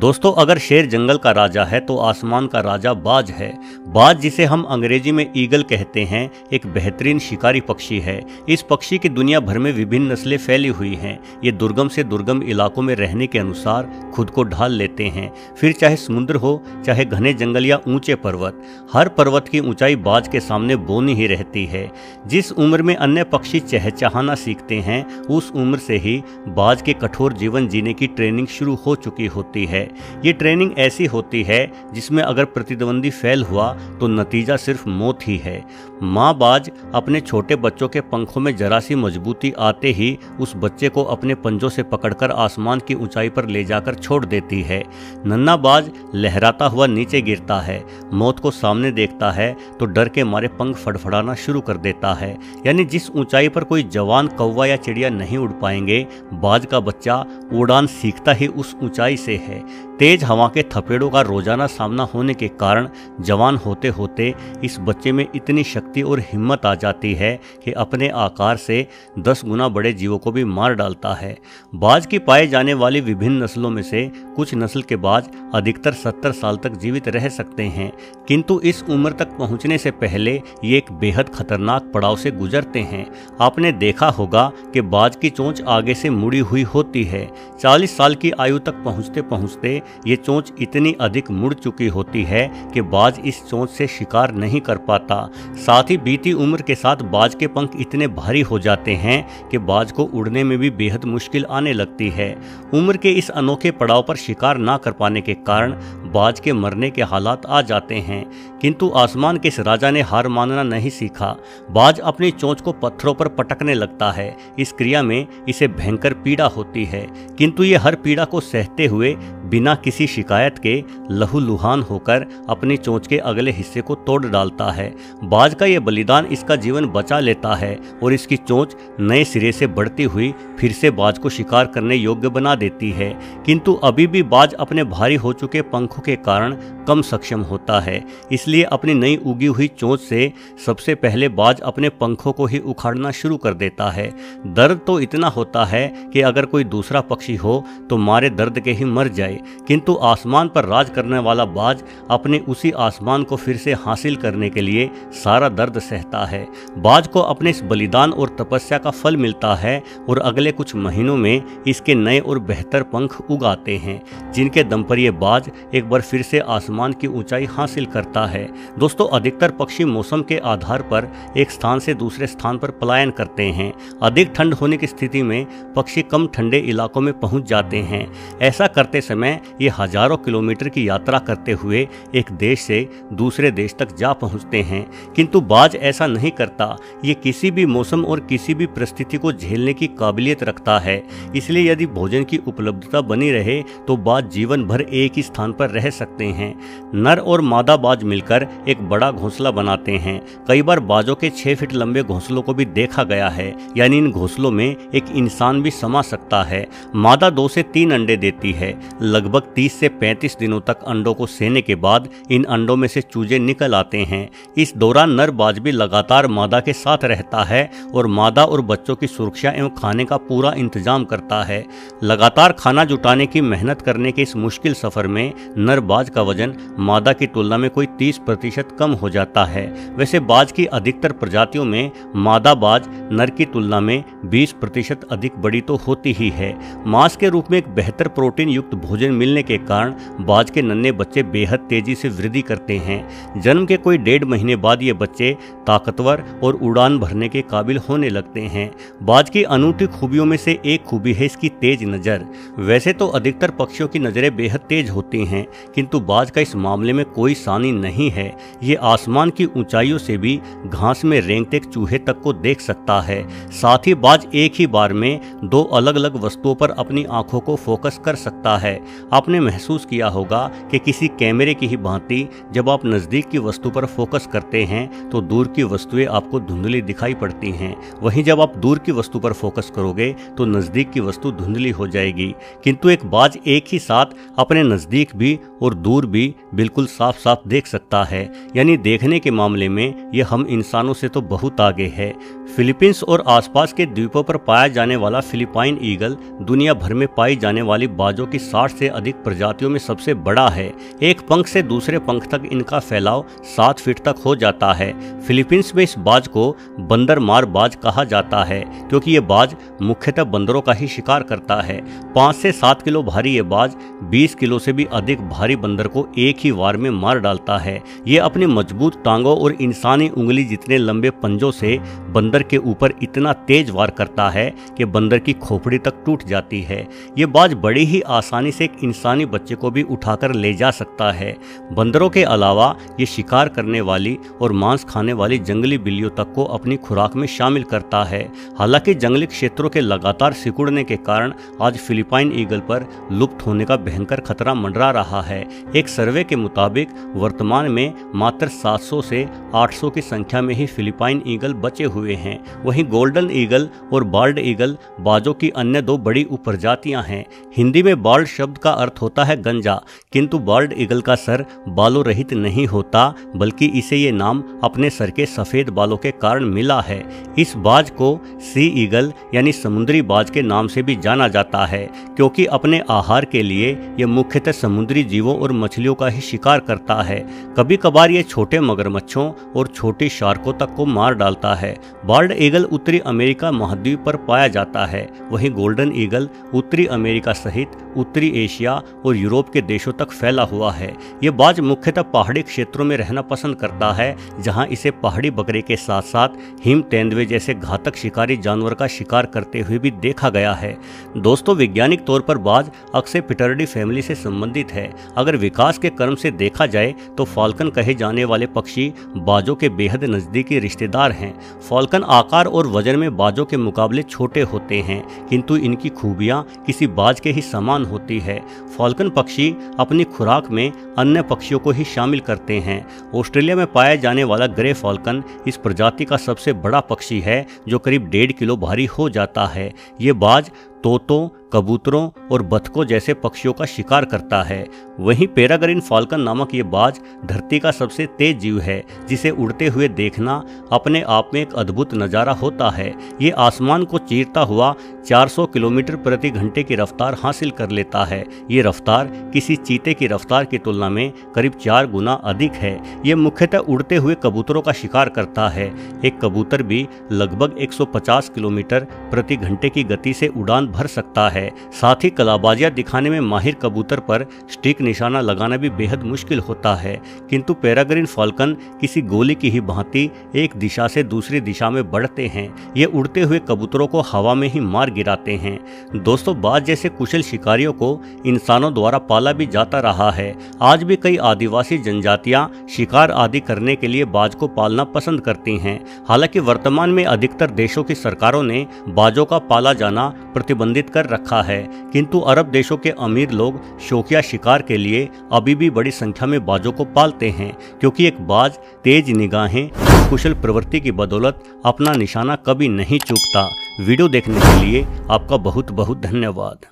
दोस्तों, अगर शेर जंगल का राजा है तो आसमान का राजा बाज है। बाज, जिसे हम अंग्रेजी में ईगल कहते हैं, एक बेहतरीन शिकारी पक्षी है। इस पक्षी की दुनिया भर में विभिन्न नस्लें फैली हुई हैं। ये दुर्गम से दुर्गम इलाकों में रहने के अनुसार खुद को ढाल लेते हैं, फिर चाहे समुद्र हो, चाहे घने जंगल या ऊंचे पर्वत। हर पर्वत की ऊंचाई बाज के सामने बौनी ही रहती है। जिस उम्र में अन्य पक्षी चहचहाना सीखते हैं, उस उम्र से ही बाज के कठोर जीवन जीने की ट्रेनिंग शुरू हो चुकी होती है। ये ट्रेनिंग ऐसी होती है जिसमें अगर प्रतिद्वंदी फेल हुआ तो नतीजा सिर्फ मौत ही है। माँ बाज अपने छोटे बच्चों के पंखों में जरा सी मजबूती आते ही उस बच्चे को अपने पंजों से पकड़कर आसमान की ऊंचाई पर ले जाकर छोड़ देती है। नन्हा बाज लहराता हुआ नीचे गिरता है, मौत को सामने देखता है तो डर के मारे पंख फड़फड़ाना शुरू कर देता है। यानी जिस ऊंचाई पर कोई जवान कौवा या चिड़िया नहीं उड़ पाएंगे, बाज का बच्चा उड़ान सीखता ही उस ऊंचाई से है। तेज हवा के थपेड़ों का रोजाना सामना होने के कारण जवान होते होते इस बच्चे में इतनी शक्ति और हिम्मत आ जाती है कि अपने आकार से 10 गुना बड़े जीवों को भी मार डालता है। बाज की पाए जाने वाली विभिन्न नस्लों में से कुछ नस्ल के बाज अधिकतर 70 साल तक जीवित रह सकते हैं, किंतु इस उम्र तक पहुंचने से पहले ये एक बेहद खतरनाक पड़ाव से गुजरते हैं। आपने देखा होगा कि बाज की चोंच आगे से मुड़ी हुई होती है। 40 साल की आयु तक पहुंचते पहुंचते ये चोंच इतनी अधिक मुड़ चुकी होती है कि बाज इस चोंच से शिकार नहीं कर पाता। साथ ही बीती उम्र के साथ बाज के पंख इतने भारी हो जाते हैं कि बाज को उड़ने में भी बेहद मुश्किल आने लगती है। उम्र के इस अनोखे पड़ाव पर शिकार ना कर पाने के कारण बाज के मरने के हालात आ जाते हैं, किंतु आसमान के इस राजा ने हार मानना नहीं सीखा। बाज अपनी चोंच को पत्थरों पर पटकने लगता है। इस क्रिया में इसे भयंकर पीड़ा होती है, किंतु ये हर पीड़ा को सहते हुए बिना किसी शिकायत के लहूलुहान होकर अपनी चोंच के अगले हिस्से को तोड़ डालता है। बाज का यह बलिदान इसका जीवन बचा लेता है और इसकी चोंच नए सिरे से बढ़ती हुई फिर से बाज को शिकार करने योग्य बना देती है, किंतु अभी भी बाज अपने भारी हो चुके पंखों के कारण कम सक्षम होता है। इसलिए अपनी नई उगी हुई चोंच से सबसे पहले बाज अपने पंखों को ही उखाड़ना शुरू कर देता है। दर्द तो इतना होता है कि अगर कोई दूसरा पक्षी हो तो मारे दर्द के ही मर जाए, किंतु आसमान पर राज करने वाला बाज अपने उसी आसमान को फिर से हासिल करने के लिए सारा दर्द सहता है। बाज को अपने इस बलिदान और तपस्या का फल मिलता है और अगले कुछ महीनों में इसके नए और बेहतर पंख उगाते हैं, जिनके दम पर यह बाज एक बार फिर से आसमान की ऊंचाई हासिल करता है। दोस्तों, अधिकतर पक्षी मौसम के आधार पर एक स्थान से दूसरे स्थान पर पलायन करते हैं। अधिक ठंड होने की स्थिति में पक्षी कम ठंडे इलाकों में पहुंच जाते हैं। ऐसा करते समय ये हजारों किलोमीटर की यात्रा करते हुए एक देश से दूसरे देश तक जा पहुंचते हैं, किंतु बाज ऐसा नहीं करता। ये किसी भी मौसम और किसी भी परिस्थिति को झेलने की काबिलियत रखता है। इसलिए यदि भोजन की उपलब्धता बनी रहे तो बाज जीवन भर एक ही स्थान पर रह सकते हैं। नर और मादा बाज मिलकर एक बड़ा घोंसला बनाते हैं। कई बार बाजों के 6 फीट लंबे घोंसलों को भी देखा गया है, यानी इन घोंसलों में एक इंसान भी समा सकता है। मादा 2 से 3 अंडे देती है। लगभग 30 से 35 दिनों तक अंडों को सेने के बाद इन अंडों में से चूजे निकल आते हैं। इस दौरान नर बाज भी लगातार मादा के साथ रहता है और मादा और बच्चों की सुरक्षा एवं खाने का पूरा इंतजाम करता है। लगातार खाना जुटाने की मेहनत करने के इस मुश्किल सफर में नर बाज का वजन मादा की तुलना में कोई 30% कम हो जाता है। वैसे बाज की अधिकतर प्रजातियों में मादा बाज नर की तुलना में 20% अधिक बड़ी तो होती ही है। मांस के रूप में एक बेहतर प्रोटीन युक्त भोजन मिलने के कारण बाज के नन्हे बच्चे बेहद तेजी से वृद्धि करते हैं। जन्म के कोई 1.5 महीने बाद ये बच्चे ताकतवर और उड़ान भरने के काबिल होने लगते हैं। बाज की अनूठी खूबियों में से एक खूबी है इसकी तेज नज़र। वैसे तो अधिकतर पक्षियों की नज़रें बेहद तेज होती हैं, किंतु बाज का इस मामले में कोई सानी नहीं है। ये आसमान की ऊंचाइयों से भी घास में रेंगते एक चूहे तक को देख सकता है। साथ ही बाज एक ही बार में 2 अलग अलग वस्तुओं पर अपनी आंखों को फोकस कर सकता है। आपने महसूस किया होगा कि किसी कैमरे की ही भांति जब आप नज़दीक की वस्तु पर फोकस करते हैं तो दूर की वस्तुएं आपको धुंधली दिखाई पड़ती हैं। वहीं जब आप दूर की वस्तु पर फोकस करोगे तो नज़दीक की वस्तु धुंधली हो जाएगी। किंतु एक बाज एक ही साथ अपने नज़दीक भी और दूर भी बिल्कुल साफ साफ देख सकता है। यानी देखने के मामले में यह हम इंसानों से तो बहुत आगे है। फिलीपींस और आसपास के द्वीपों पर पाया जाने वाला फिलिपाइन ईगल दुनिया भर में पाई जाने वाली बाजों की 60 से अधिक प्रजातियों में सबसे बड़ा है। एक पंख से दूसरे पंख तक इनका फैलाव 7 फीट तक हो जाता है। फिलीपींस में इस बाज को बंदर मार बाज कहा जाता है, क्योंकि ये बाज मुख्यतः बंदरों का ही शिकार करता है। 5 से 7 किलो भारी ये बाज 20 किलो से भी अधिक भारी बंदर को एक ही वार में मार डालता है। ये अपनी मजबूत टांगों और इंसानी उंगली जितने लंबे पंजों से बंदर के ऊपर इतना तेज वार करता है कि बंदर की खोपड़ी तक टूट जाती है। ये बाज बड़ी ही आसानी से एक इंसानी बच्चे को भी उठाकर ले जा सकता है। बंदरों के अलावा ये शिकार करने वाली और मांस खाने वाली जंगली बिल्लियों तक को अपनी खुराक में शामिल करता है। हालांकि जंगली क्षेत्रों के लगातार सिकुड़ने के कारण आज फिलिपाइन ईगल पर लुप्त होने का भयंकर खतरा मंडरा रहा है। एक सर्वे के मुताबिक वर्तमान में मात्र 700 से 800 की संख्या में ही फिलिपाइन ईगल बचे हुए हैं। वहीं गोल्डन ईगल और बाल्ड ईगल बाजों की अन्य 2 बड़ी उपप्रजातियां हैं। हिंदी में बाल्ड शब्द का अर्थ होता है गंजा, किंतु बाल्ड ईगल का सर बालों रहित नहीं होता, बल्कि इसे ये नाम अपने सर के सफेद बालों के कारण मिला है। इस बाज को सी ईगल यानी समुद्री बाज के नाम से भी जाना जाता है, क्योंकि अपने आहार के लिए यह मुख्यतः समुद्री जीवों और मछलियों का ही शिकार करता है। कभी कभार ये छोटे मगरमच्छों और छोटी शार्कों तक को मार डालता है। बाल्ड ईगल उत्तरी अमेरिका महाद्वीप पर पाया जाता है। वहीं गोल्डन ईगल उत्तरी अमेरिका सहित उत्तरी एशिया और यूरोप के देशों तक फैला हुआ है। ये बाज मुख्यतः पहाड़ी क्षेत्रों में रहना पसंद करता है, जहां इसे पहाड़ी बकरे के साथ साथ हिम तेंदुए जैसे घातक शिकारी जानवर का शिकार करते हुए भी देखा गया है। दोस्तों, वैज्ञानिक तौर पर बाज अक्सेपिटर्डी फैमिली से संबंधित है। अगर विकास के क्रम से देखा जाए तो फाल्कन कहे जाने वाले पक्षी बाजों के बेहद नजदीकी रिश्तेदार हैं। फाल्कन आकार और वजन में बाजों के मुकाबले छोटे होते हैं, किंतु इनकी खूबियां किसी बाज के ही समान होती है। फाल्कन पक्षी अपनी खुराक में अन्य पक्षियों को ही शामिल करते हैं। ऑस्ट्रेलिया में पाया जाने वाला ग्रे फाल्कन इस प्रजाति का सबसे बड़ा पक्षी है, जो करीब 1.5 किलो भारी हो जाता है। ये बाज तोतों, कबूतरों और बतखों जैसे पक्षियों का शिकार करता है। वहीं पेराग्रीन फाल्कन नामक ये बाज धरती का सबसे तेज जीव है, जिसे उड़ते हुए देखना अपने आप में एक अद्भुत नज़ारा होता है। ये आसमान को चीरता हुआ 400 किलोमीटर प्रति घंटे की रफ्तार हासिल कर लेता है। ये रफ्तार किसी चीते की रफ्तार की तुलना में करीब 4 गुना अधिक है। ये मुख्यतः उड़ते हुए कबूतरों का शिकार करता है। एक कबूतर भी लगभग 150 किलोमीटर प्रति घंटे की गति से उड़ान भर सकता है। साथ ही कलाबाजियां दिखाने में माहिर कबूतर पर स्टिक निशाना लगाना भी बेहद मुश्किल होता है, किंतु पेराग्रीन फाल्कन किसी गोली की ही भांति एक दिशा से दूसरी दिशा में बढ़ते हैं। ये उड़ते हुए कबूतरों को हवा में ही मार गिराते हैं। दोस्तों, बाज जैसे कुशल शिकारियों को इंसानों द्वारा पाला भी जाता रहा है। आज भी कई आदिवासी जनजातियां शिकार आदि करने के लिए बाज को पालना पसंद करती हैं। हालांकि वर्तमान में अधिकतर देशों की सरकारों ने बाजों का पाला जाना प्रतिबंधित कर रखा है, किंतु अरब देशों के अमीर लोग शौकिया शिकार के लिए अभी भी बड़ी संख्या में बाजों को पालते हैं, क्योंकि एक बाज तेज निगाहें और कुशल प्रवृत्ति की बदौलत अपना निशाना कभी नहीं चूकता। वीडियो देखने के लिए आपका बहुत बहुत धन्यवाद।